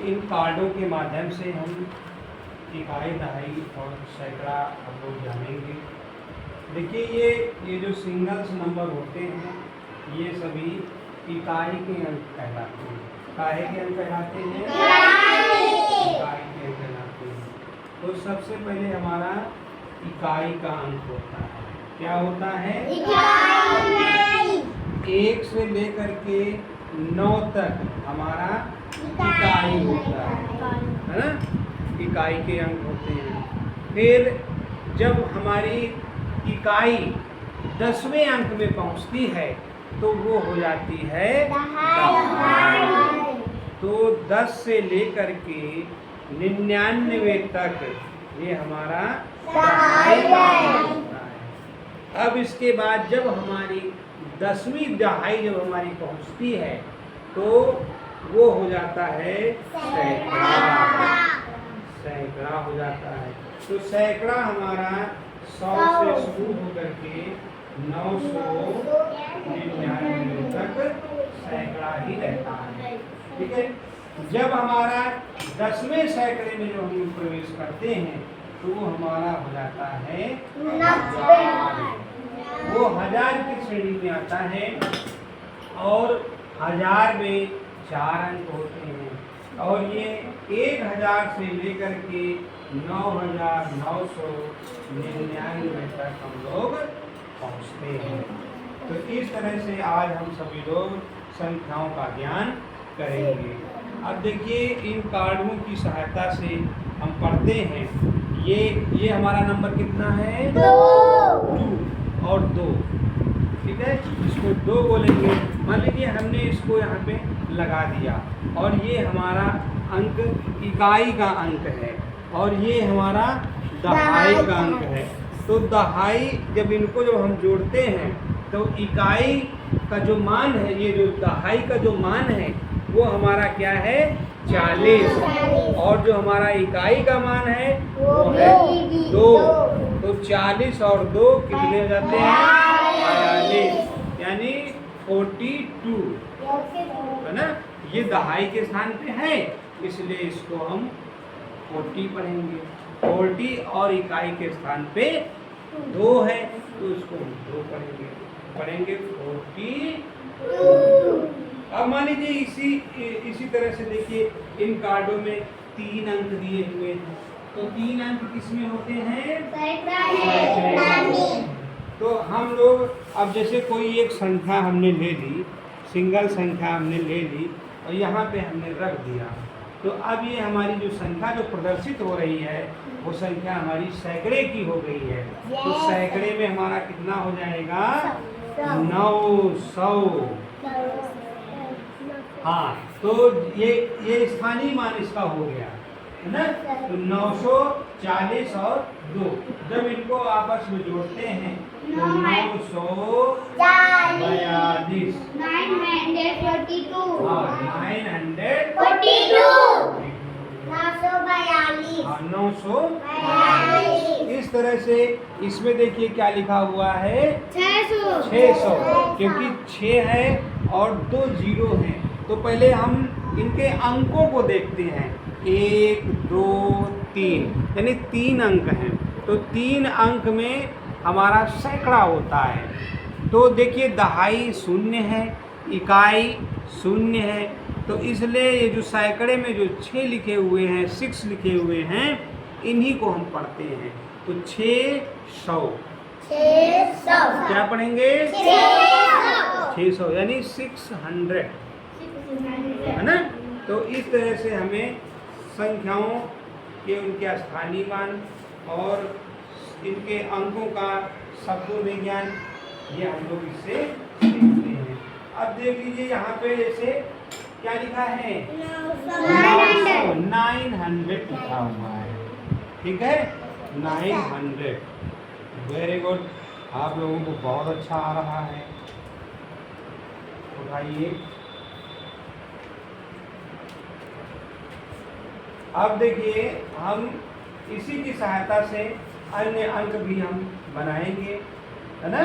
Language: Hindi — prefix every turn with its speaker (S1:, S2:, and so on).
S1: इन कार्डों के माध्यम से हम इकाई, दहाई और सैकड़ा हम लोग जानेंगे। देखिए ये जो सिंगल्स नंबर होते हैं ये सभी इकाई के अंक कहलाते हैं। काहे के अंक कहलाते हैं? इकाई के अंक कहलाते हैं। तो सबसे पहले हमारा इकाई का अंक होता है। क्या होता है? इकाई। 1 से लेकर के 9 तक हमारा इकाई होता है ना? इकाई के अंक होते हैं। फिर जब हमारी इकाई 10वें अंक में पहुंचती है तो वो हो जाती है दहाई। तो 10 से लेकर के 99 तक ये हमारा दहाई का अंक होता है। अब इसके बाद जब हमारी 10वीं दहाई जब हमारी पहुंचती है तो वो हो जाता है सैकड़ा। सैकड़ा हो जाता है। तो सैकड़ा हमारा 100 से शुरू होकर के 999 तक सैकड़ा ही रहता है। ठीक है। जब हमारा 10वें सैकड़े में जो हम प्रवेश करते हैं तो वो हमारा हो जाता है 1000। वो 1000 की श्रेणी में आता है और 1000 में 4 अंक होते हैं और ये 1000 से लेकर के 9999 तक हम लोग पहुँचते हैं। तो इस तरह से आज हम सभी लोग संख्याओं का ज्ञान करेंगे। अब देखिए इन कार्डों की सहायता से हम पढ़ते हैं। ये हमारा नंबर कितना है? 2 और 2। ठीक है। इसको 2 बोलेंगे। मान लीजिए हमने इसको यहाँ पे लगा दिया और ये हमारा अंक इकाई का अंक है और ये हमारा दहाई का अंक है। तो दहाई जब हम जोड़ते हैं तो इकाई का जो मान है, ये जो दहाई का जो मान है वो हमारा क्या है? 40। और जो हमारा इकाई का मान है वो है 2। तो 40 और 2 कितने हो जाते हैं? 42, यानी 42 है ना? ये दहाई के स्थान पे है इसलिए इसको हम 40 पढ़ेंगे। 40 और इकाई के स्थान पे 2 है तो इसको हम 2 पढ़ेंगे 42। अब मान लीजिए इसी तरह से देखिए इन कार्डों में 3 अंक दिए हुए हैं। तो 3 अंक किसमें होते हैं? तो हम लोग अब जैसे कोई एक संख्या हमने ले ली, सिंगल संख्या हमने ले ली और यहाँ पे हमने रख दिया। तो अब ये हमारी जो संख्या जो प्रदर्शित हो रही है वो संख्या हमारी सैकड़े की हो गई है। तो सैकड़े में हमारा कितना हो जाएगा? 900। हाँ, तो ये स्थानीय मान इसका हो गया है ना? तो 940 और 2 जब इनको आपस में जोड़ते हैं तो 942। 942। इस तरह से इसमें देखिए क्या लिखा हुआ है? 600। क्योंकि 6 है और 2 0 हैं। तो पहले हम इनके अंकों को देखते हैं। 1 2 3 यानी 3 अंक हैं। तो 3 अंक में हमारा सैकड़ा होता है। तो देखिए दहाई 0 है, इकाई 0 है। तो इसलिए ये जो सैकड़े में जो 6 लिखे हुए हैं, 6 लिखे हुए हैं, इन्हीं को हम पढ़ते हैं। तो 600 क्या पढ़ेंगे? 600 यानी 600 है ना? तो इस तरह से हमें संख्याओं के उनके स्थानीय मान और इनके अंकों का शब्दों में ज्ञान ये हम लोग इससे सीखते हैं। अब देख लीजिए यहाँ पे जैसे क्या लिखा है? 900 लिखा हुआ है। ठीक है, 900। वेरी गुड, आप लोगों को बहुत अच्छा आ रहा है। उठाइए। अब देखिए हम इसी की सहायता से अन्य अंक भी हम बनाएंगे, है ना?